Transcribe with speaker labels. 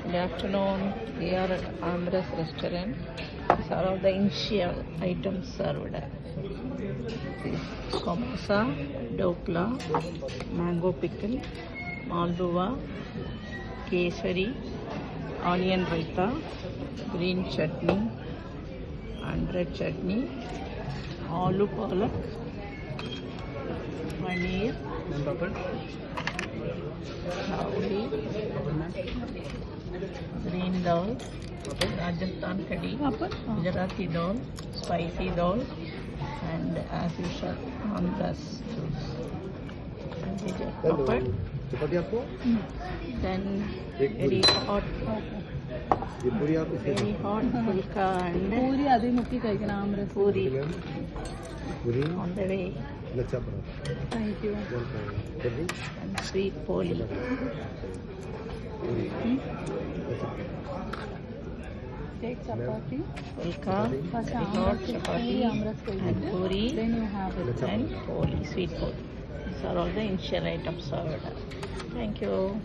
Speaker 1: Good afternoon. We are at Amras restaurant. These are all the initial items served. This samosa, dokla, mango pickle, malpua, kesari, onion raita, green chutney, and red chutney, aloo palak, paneer, chawli, green dal, Rajasthan kadhi, Gujarati dal, spicy dal, and as usual Andhra's juice.
Speaker 2: चपाती आपको
Speaker 1: Then very hot pulka and
Speaker 3: पूरी आधी मुट्ठी കഴിക്കണം aamras
Speaker 1: puri
Speaker 2: puri
Speaker 1: on the way,
Speaker 2: lachha paratha
Speaker 3: thank you
Speaker 1: and sweet poli.
Speaker 3: Take chapati
Speaker 1: Pulka,
Speaker 3: First
Speaker 1: very hot
Speaker 3: amras,
Speaker 1: chapati,
Speaker 3: amras
Speaker 1: and puri,
Speaker 3: then you have it
Speaker 1: and poli, sweet poli. These are all the initial items served. Thank you.